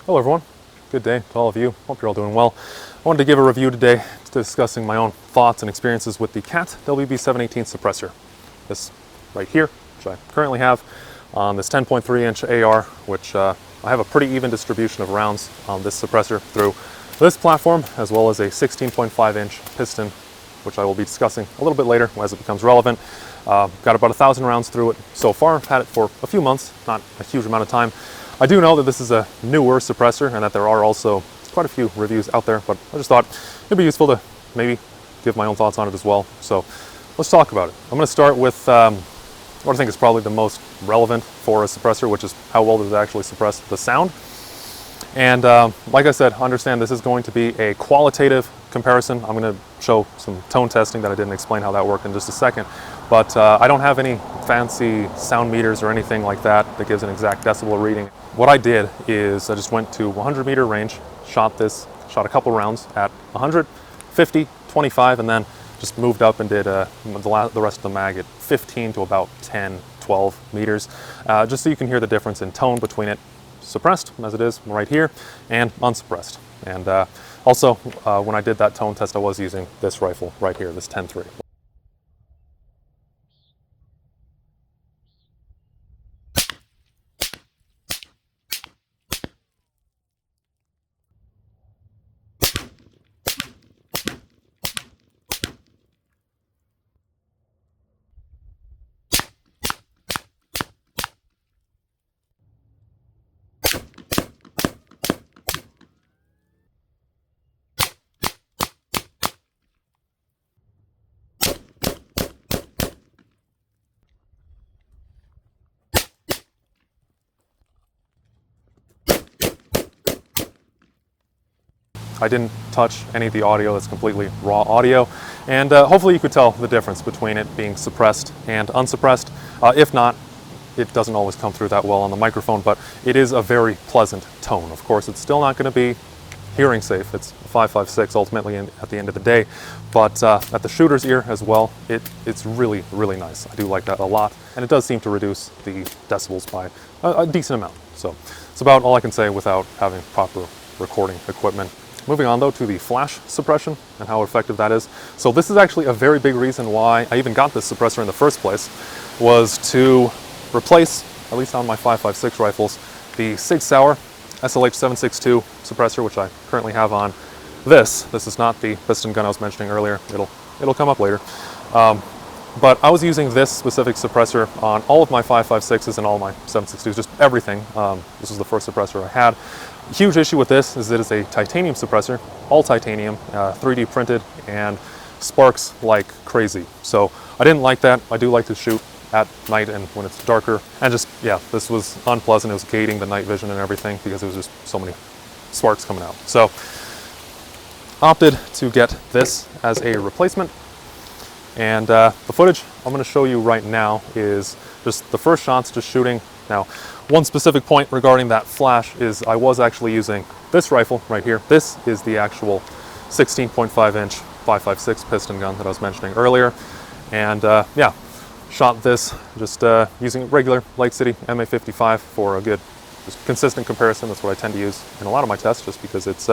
Hello everyone, good day to all of you. Hope you're all doing well. I wanted to give a review today discussing my own thoughts and experiences with the CAT WB718 suppressor. This right here, which I currently have on this 10.3 inch AR, which I have a pretty even distribution of rounds on this suppressor through this platform, as well as a 16.5 inch piston, which I will be discussing a little bit later as it becomes relevant. Got about 1,000 rounds through it so far. I've had it for a few months, not a huge amount of time. I do know that this is a newer suppressor and that there are also quite a few reviews out there, but I just thought it'd be useful to maybe give my own thoughts on it as well. So let's talk about it. I'm going to start with what I think is probably the most relevant for a suppressor, which is how well does it actually suppress the sound. And like I said, understand this is going to be a qualitative comparison. I'm going to show some tone testing that I didn't explain how that worked in just a second. But I don't have any fancy sound meters or anything like that that gives an exact decibel reading. What I did is I just went to 100 meter range, shot a couple rounds at 100, 50, 25, and then just moved up and did the rest of the mag at 15 to about 10, 12 meters, just so you can hear the difference in tone between it suppressed, as it is right here, and unsuppressed. And also, when I did that tone test, I was using this rifle right here, this 10.3. I didn't touch any of the audio, that's completely raw audio, and hopefully you could tell the difference between it being suppressed and unsuppressed. If not, it doesn't always come through that well on the microphone, but it is a very pleasant tone. Of course, it's still not going to be hearing safe. It's 5.56 ultimately at the end of the day, but at the shooter's ear as well, it's really, really nice. I do like that a lot, and it does seem to reduce the decibels by a decent amount. So it's about all I can say without having proper recording equipment. Moving on though to the flash suppression and how effective that is. So this is actually a very big reason why I even got this suppressor in the first place, was to replace, at least on my 5.56 rifles, the Sig Sauer SLH 762 suppressor, which I currently have on this. This is not the piston gun I was mentioning earlier. It'll come up later. But I was using this specific suppressor on all of my 5.56s and all my 762s, just everything. This was the first suppressor I had. Huge issue with this is that it's a titanium suppressor, all titanium, 3D printed, and sparks like crazy. So I didn't like that. I do like to shoot at night and when it's darker. And just, yeah, this was unpleasant. It was gating the night vision and everything because there was just so many sparks coming out. So opted to get this as a replacement. And the footage I'm going to show you right now is just the first shots, just shooting. Now, one specific point regarding that flash is I was actually using this rifle right here. This is the actual 16.5 inch 5.56 piston gun that I was mentioning earlier. And yeah, shot this just using regular Light City MA55 for a good, just consistent comparison. That's what I tend to use in a lot of my tests, just because it's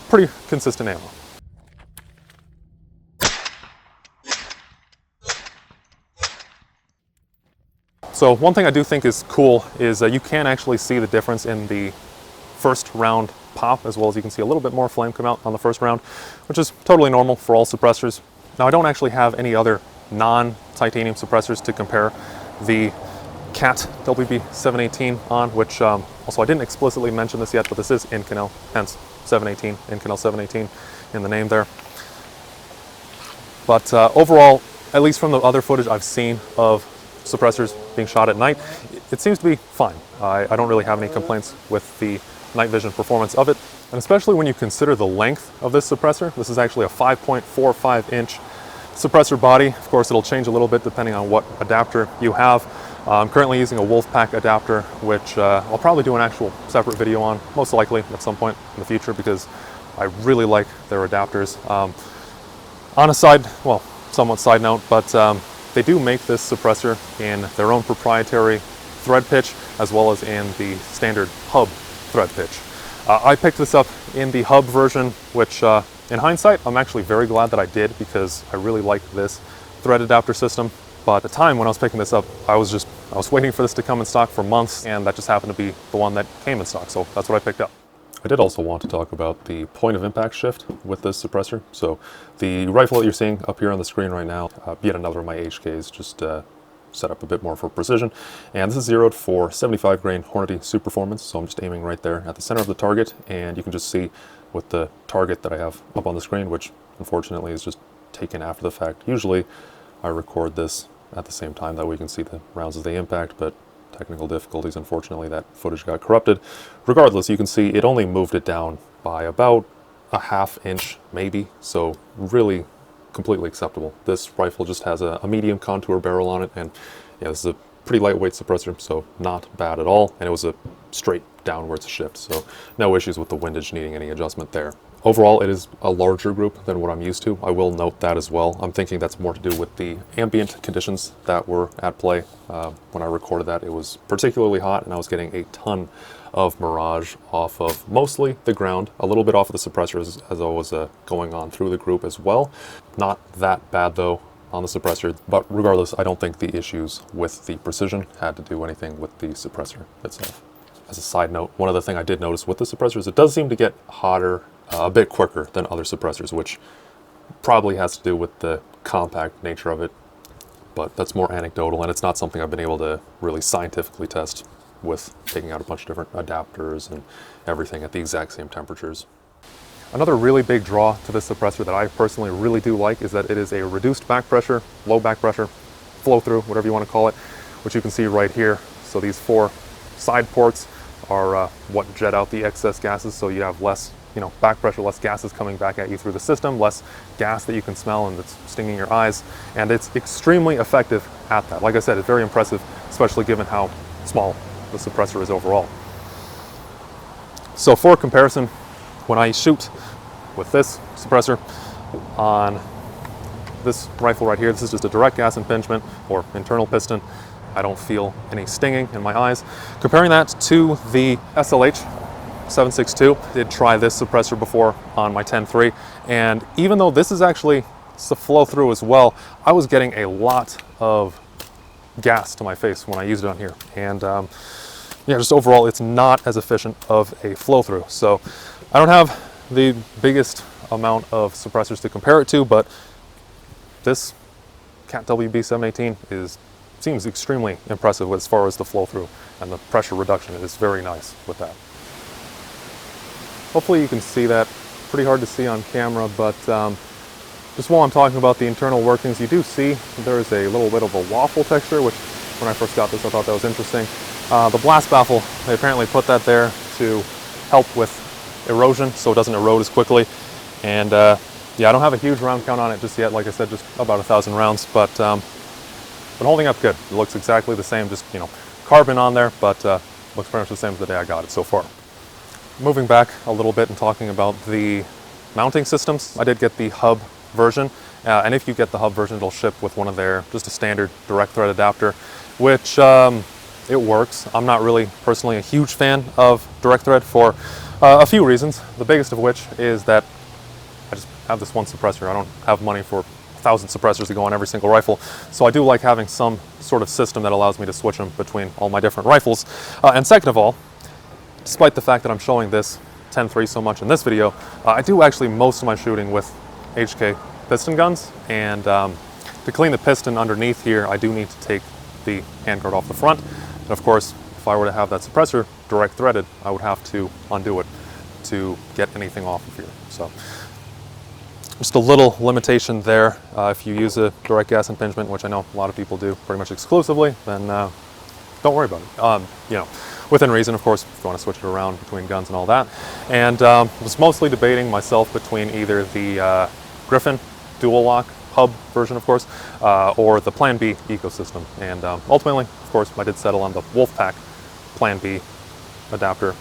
pretty consistent ammo. So one thing I do think is cool is you can actually see the difference in the first round pop, as well as you can see a little bit more flame come out on the first round, which is totally normal for all suppressors. Now I don't actually have any other non-titanium suppressors to compare the CAT WB718 on, which also I didn't explicitly mention this yet, but this is Inconel, hence 718, Inconel 718 in the name there. But overall, at least from the other footage I've seen of suppressors being shot at night, it seems to be fine. I don't really have any complaints with the night vision performance of it, and especially when you consider the length of this suppressor. This is actually a 5.45 inch suppressor body. Of course, it'll change a little bit depending on what adapter you have. I'm currently using a Wolfpack adapter, which I'll probably do an actual separate video on, most likely at some point in the future, because I really like their adapters. On a somewhat side note, but they do make this suppressor in their own proprietary thread pitch, as well as in the standard hub thread pitch. I picked this up in the hub version, which in hindsight, I'm actually very glad that I did, because I really like this thread adapter system. But at the time when I was picking this up, I was waiting for this to come in stock for months, and that just happened to be the one that came in stock, so that's what I picked up. I did also want to talk about the point of impact shift with this suppressor. So the rifle that you're seeing up here on the screen right now, yet another of my HKs, just set up a bit more for precision. And this is zeroed for 75 grain Hornady Super Performance, so I'm just aiming right there at the center of the target, and you can just see with the target that I have up on the screen, which unfortunately is just taken after the fact. Usually I record this at the same time that we can see the rounds as they impact, but technical difficulties, unfortunately, that footage got corrupted. Regardless, you can see it only moved it down by about a ½ inch, maybe, so really completely acceptable. This rifle just has a medium contour barrel on it, and yeah, this is a pretty lightweight suppressor, so not bad at all, and it was a straight downwards shift, so no issues with the windage needing any adjustment there. Overall, it is a larger group than what I'm used to. I will note that as well. I'm thinking that's more to do with the ambient conditions that were at play. When I recorded that, it was particularly hot, and I was getting a ton of mirage off of mostly the ground, a little bit off of the suppressor as I was going on through the group as well. Not that bad though on the suppressor, but regardless, I don't think the issues with the precision had to do anything with the suppressor itself. As a side note, one other thing I did notice with the suppressor is it does seem to get hotter a bit quicker than other suppressors, which probably has to do with the compact nature of it, but that's more anecdotal, and it's not something I've been able to really scientifically test with taking out a bunch of different adapters and everything at the exact same temperatures. Another really big draw to this suppressor that I personally really do like is that it is a reduced back pressure, low back pressure, flow through, whatever you want to call it, which you can see right here. So these 4 side ports are what jet out the excess gases, so you have less back pressure, less gases coming back at you through the system, less gas that you can smell and that's stinging your eyes, and it's extremely effective at that. Like I said, it's very impressive, especially given how small the suppressor is overall. So for comparison, when I shoot with this suppressor on this rifle right here, this is just a direct gas impingement or internal piston. I don't feel any stinging in my eyes. Comparing that to the SLH 762, I did try this suppressor before on my 10-3, and even though this is actually flow through as well, I was getting a lot of gas to my face when I used it on here, and yeah, just overall it's not as efficient of a flow through. So I don't have the biggest amount of suppressors to compare it to, but this Cat WB718 seems extremely impressive as far as the flow through, and the pressure reduction is very nice with that. Hopefully you can see that. Pretty hard to see on camera, but just while I'm talking about the internal workings, you do see there's a little bit of a waffle texture, which when I first got this I thought that was interesting. The blast baffle, they apparently put that there to help with erosion so it doesn't erode as quickly. And yeah, I don't have a huge round count on it just yet. Like I said, just about 1,000 rounds, but holding up good. It looks exactly the same, just carbon on there, but looks pretty much the same as the day I got it so far. Moving back a little bit and talking about the mounting systems, I did get the hub version, and if you get the hub version, it'll ship with one of their, just a standard direct thread adapter, which it works. I'm not really personally a huge fan of direct thread for a few reasons, the biggest of which is that I just have this one suppressor. I don't have money for 1,000 suppressors to go on every single rifle, so I do like having some sort of system that allows me to switch them between all my different rifles. And second of all, despite the fact that I'm showing this 10-3 so much in this video, I do actually most of my shooting with HK piston guns, and to clean the piston underneath here, I do need to take the handguard off the front, and of course, if I were to have that suppressor direct threaded, I would have to undo it to get anything off of here. So just a little limitation there. If you use a direct gas impingement, which I know a lot of people do pretty much exclusively, then don't worry about it. Within reason, of course, if you want to switch it around between guns and all that. And was mostly debating myself between either the Griffin dual lock hub version, of course, or the Plan B ecosystem. And ultimately, of course, I did settle on the Wolfpack Plan B adapter,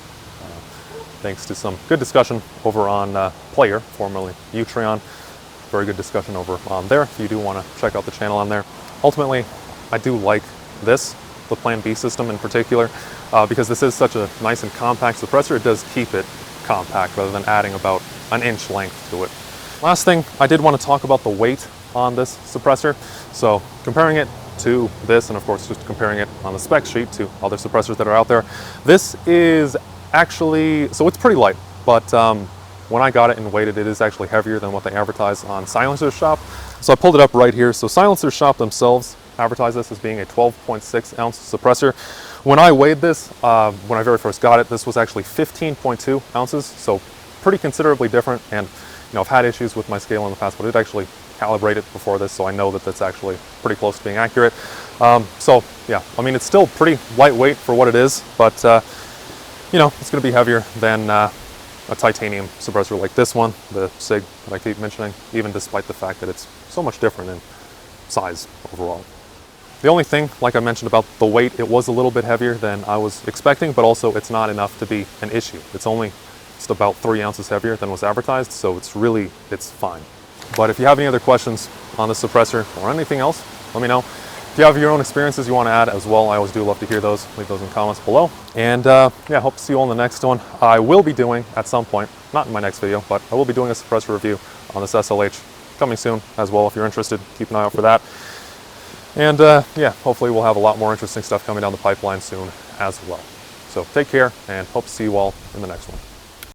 thanks to some good discussion over on Player, formerly Utreon. Very good discussion over on there if you do want to check out the channel on there. Ultimately, I do like this, the Plan B system in particular, because this is such a nice and compact suppressor. It does keep it compact rather than adding about an inch length to it. Last thing, I did want to talk about the weight on this suppressor. So comparing it to this, and of course just comparing it on the spec sheet to other suppressors that are out there, this is actually, so it's pretty light, but when I got it and weighed it, it is actually heavier than what they advertise on Silencer Shop. So I pulled it up right here. So Silencer Shop themselves advertise this as being a 12.6 ounce suppressor. When I weighed this, when I very first got it, this was actually 15.2 ounces, so pretty considerably different. And I've had issues with my scale in the past, but it actually calibrated before this, so I know that that's actually pretty close to being accurate. So yeah, I mean, it's still pretty lightweight for what it is, but it's going to be heavier than a titanium suppressor like this one, the SIG that I keep mentioning, even despite the fact that it's so much different in size overall. The only thing, like I mentioned about the weight, it was a little bit heavier than I was expecting, but also it's not enough to be an issue. It's only just about 3 ounces heavier than was advertised, so it's fine. But if you have any other questions on the suppressor or anything else, let me know. If you have your own experiences you want to add as well, I always do love to hear those. Leave those in the comments below. And yeah, hope to see you all in the next one. I will be doing at some point, not in my next video, but I will be doing a suppressor review on this SLH coming soon as well. If you're interested, keep an eye out for that. And yeah, hopefully we'll have a lot more interesting stuff coming down the pipeline soon as well. So take care and hope to see you all in the next one.